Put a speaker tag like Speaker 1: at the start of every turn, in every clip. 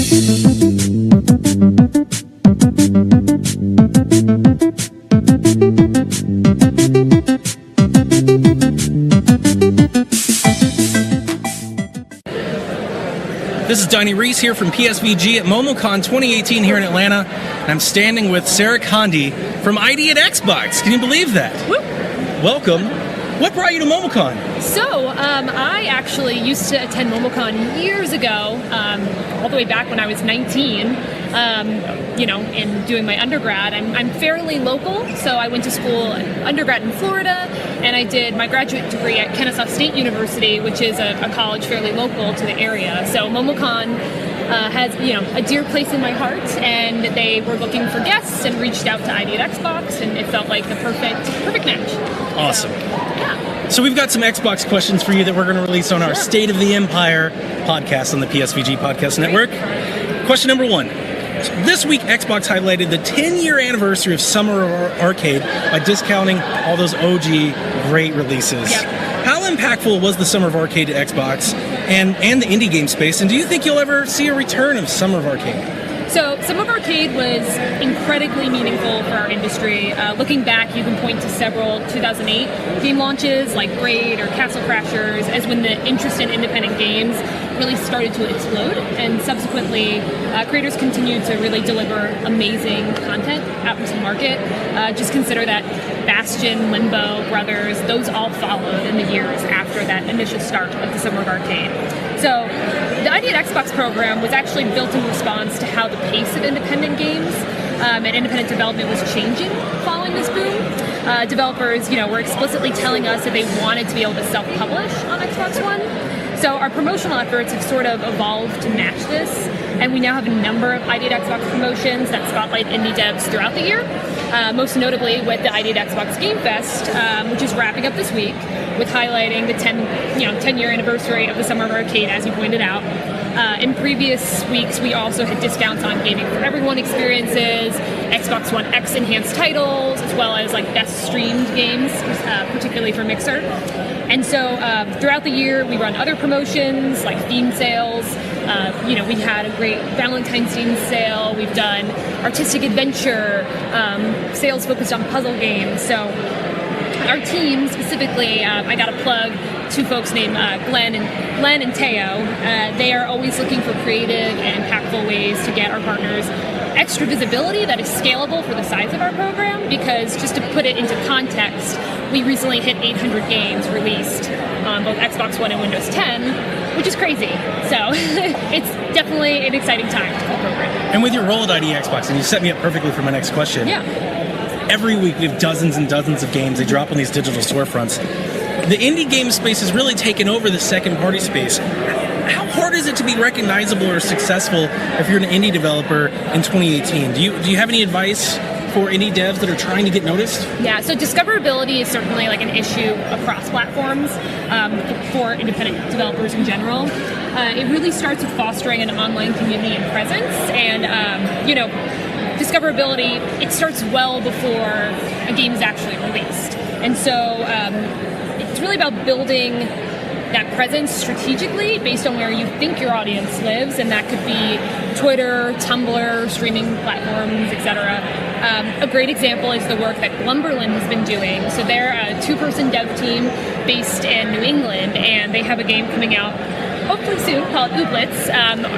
Speaker 1: This is Donnie Reese here from PSVG at MomoCon 2018 here in Atlanta, and I'm standing with Sarah Conde from ID at Xbox. Can you believe that?
Speaker 2: Woo.
Speaker 1: Welcome. What brought you to MomoCon?
Speaker 2: So, I actually used to attend MomoCon years ago, all the way back when I was 19, in doing my undergrad. I'm fairly local, so I went to school undergrad in Florida, and I did my graduate degree at Kennesaw State University, which is a college fairly local to the area. So MomoCon has, a dear place in my heart, and they were looking for guests and reached out to ID at Xbox, and it felt like the perfect match.
Speaker 1: Awesome.
Speaker 2: So, yeah.
Speaker 1: So we've got some Xbox questions for you that we're going to release on our State of the Empire podcast on the PSVG Podcast Network. Question number 1. This week, Xbox highlighted the 10-year anniversary of Summer Arcade by discounting all those OG great releases.
Speaker 2: Yep.
Speaker 1: How impactful was the Summer of Arcade at Xbox and the indie game space? And do you think you'll ever see a return of Summer of Arcade?
Speaker 2: So, Summer of Arcade was incredibly meaningful for our industry. Looking back, you can point to several 2008 game launches like Braid or Castle Crashers as when the interest in independent games really started to explode, and subsequently creators continued to really deliver amazing content out into the market. Just consider that Bastion, Limbo, Brothers, those all followed in the years after that initial start of the Summer of Arcade. So the ID at Xbox program was actually built in response to how the pace of independent games and independent development was changing following this boom. Developers, were explicitly telling us that they wanted to be able to self-publish on Xbox One. So our promotional efforts have sort of evolved to match this, and we now have a number of ID at Xbox promotions that spotlight indie devs throughout the year, most notably with the ID at Xbox Game Fest, which is wrapping up this week, with highlighting the 10-year anniversary of the Summer of Arcade, as you pointed out. In previous weeks, we also had discounts on Gaming for Everyone experiences, Xbox One X enhanced titles, as well as best streamed games, particularly for Mixer. And so throughout the year, we run other promotions like theme sales. We had a great Valentine's Day sale. We've done artistic adventure, sales focused on puzzle games. So our team specifically, I got to plug two folks named Glenn and Teo. They are always looking for creative and impactful ways to get our partners extra visibility that is scalable for the size of our program, because just to put it into context, we recently hit 800 games released on both Xbox One and Windows 10, which is crazy. So it's definitely an exciting time for the program.
Speaker 1: And with your role at ID Xbox, and you set me up perfectly for my next question.
Speaker 2: Yeah.
Speaker 1: Every week we have dozens and dozens of games. They drop on these digital storefronts. The indie game space has really taken over the second-party space. How hard is it to be recognizable or successful if you're an indie developer in 2018? Do you have any advice for indie devs that are trying to get noticed?
Speaker 2: Yeah, so discoverability is certainly an issue across platforms for independent developers in general. It really starts with fostering an online community and presence, and discoverability, it starts well before a game is actually released. And so it's really about building that presence strategically based on where you think your audience lives, and that could be Twitter, Tumblr, streaming platforms, etc. A great example is the work that Glumberland has been doing. So they're a 2-person dev team based in New England, and they have a game coming out hopefully soon called Ooblets.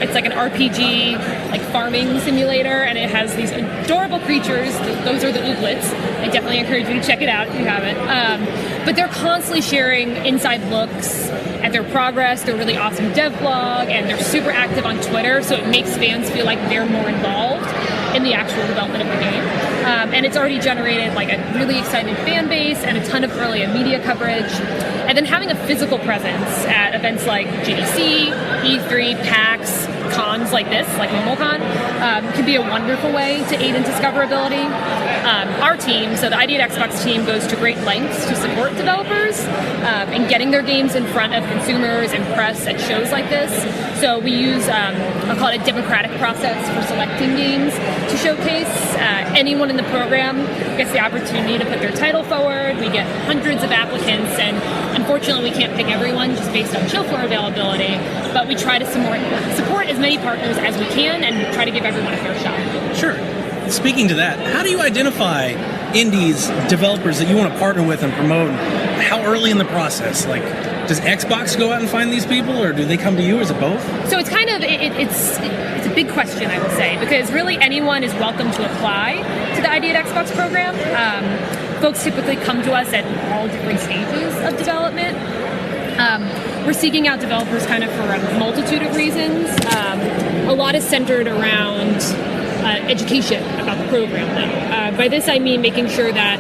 Speaker 2: It's like an RPG, farming simulator, and it has these adorable creatures. Those are the Ooblets. I definitely encourage you to check it out if you haven't. But they're constantly sharing inside looks at their progress, their really awesome dev blog, and they're super active on Twitter, so it makes fans feel like they're more involved in the actual development of the game. And it's already generated a really excited fan base and a ton of early media coverage. And then having a physical presence at events like GDC, E3, PAX, cons like this, like MomoCon, can be a wonderful way to aid in discoverability. Our team, so the ID at Xbox team, goes to great lengths to support developers in getting their games in front of consumers and press at shows like this. So we use, I'll call it a democratic process for selecting games to showcase. Anyone in the program gets the opportunity to put their title forward. We get hundreds of applicants, and Unfortunately, we can't pick everyone just based on show floor availability, but we try to support as many partners as we can and try to give everyone a fair shot.
Speaker 1: Sure. Speaking to that, how do you identify indies, developers that you want to partner with and promote? How early in the process? Like, does Xbox go out and find these people, or do they come to you? Is it both?
Speaker 2: So it's kind of it's a big question, I would say, because really anyone is welcome to apply to the ID at Xbox program. Folks typically come to us at all different stages of development. We're seeking out developers kind of for a multitude of reasons. A lot is centered around education about the program, though. By this I mean making sure that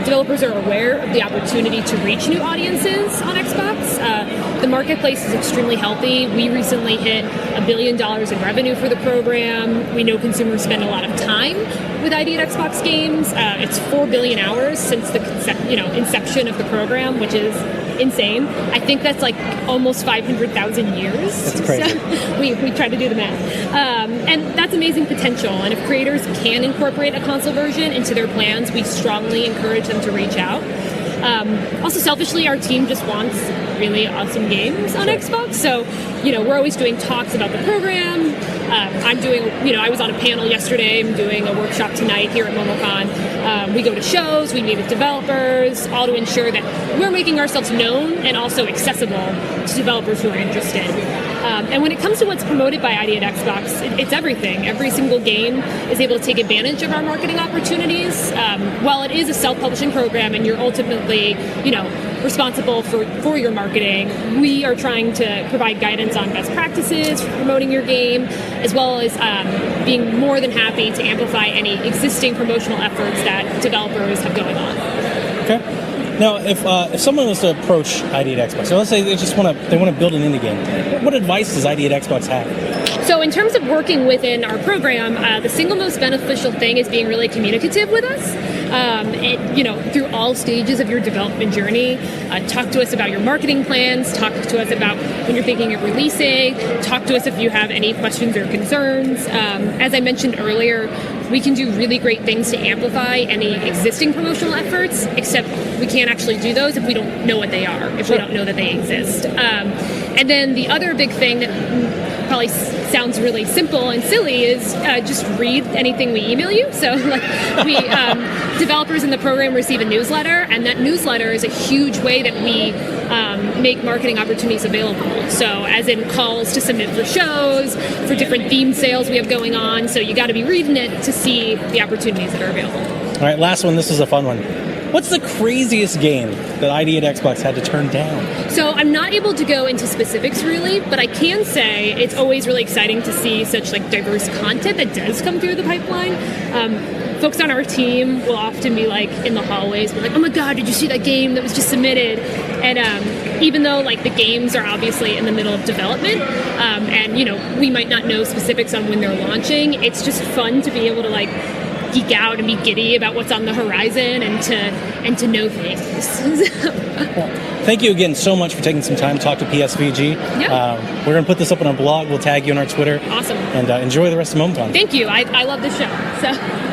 Speaker 2: developers are aware of the opportunity to reach new audiences on Xbox. The marketplace is extremely healthy. We recently hit $1 billion in revenue for the program. We know consumers spend a lot of time with ID at Xbox games. It's 4 billion hours since the inception of the program, which is insane. I think that's like almost 500,000 years.
Speaker 1: That's crazy.
Speaker 2: So we try to do the math. And that's amazing potential. And if creators can incorporate a console version into their plans, we strongly encourage them to reach out. Also, selfishly, our team just wants really awesome games on Xbox. So, we're always doing talks about the program. I was on a panel yesterday. I'm doing a workshop tonight here at MomoCon. We go to shows, we meet with developers, all to ensure that we're making ourselves known and also accessible to developers who are interested. And when it comes to what's promoted by ID at Xbox, it's everything. Every single game is able to take advantage of our marketing opportunities. While it is a self-publishing program and you're ultimately, responsible for your marketing, we are trying to provide guidance on best practices for promoting your game, as well as being more than happy to amplify any existing promotional efforts that developers have going on.
Speaker 1: Okay. Now, if someone was to approach ID at Xbox, so let's say they want to build an indie game, what advice does ID at Xbox have?
Speaker 2: So in terms of working within our program, the single most beneficial thing is being really communicative with us. Through all stages of your development journey, talk to us about your marketing plans, talk to us about when you're thinking of releasing, talk to us if you have any questions or concerns. As I mentioned earlier, we can do really great things to amplify any existing promotional efforts, except we can't actually do those if we don't know what they are, if we don't know that they exist. And then the other big thing that probably sounds really simple and silly is just read anything we email you. So developers in the program receive a newsletter, and that newsletter is a huge way that we make marketing opportunities available. So as in calls to submit for shows, for different theme sales we have going on. So you got to be reading it to see the opportunities that are available.
Speaker 1: All right, last one. This is a fun one. What's the craziest game that ID at Xbox had to turn down?
Speaker 2: So I'm not able to go into specifics really, but I can say it's always really exciting to see such diverse content that does come through the pipeline. Folks on our team will often be in the hallways, oh my god, did you see that game that was just submitted? And even though the games are obviously in the middle of development, and we might not know specifics on when they're launching, it's just fun to be able to geek out and be giddy about what's on the horizon and to know things.
Speaker 1: Thank you again so much for taking some time to talk to PSVG.
Speaker 2: Yeah.
Speaker 1: We're going to put this up on our blog. We'll tag you on our Twitter.
Speaker 2: Awesome.
Speaker 1: And enjoy the rest of MomoCon.
Speaker 2: Thank you. I love the show. So.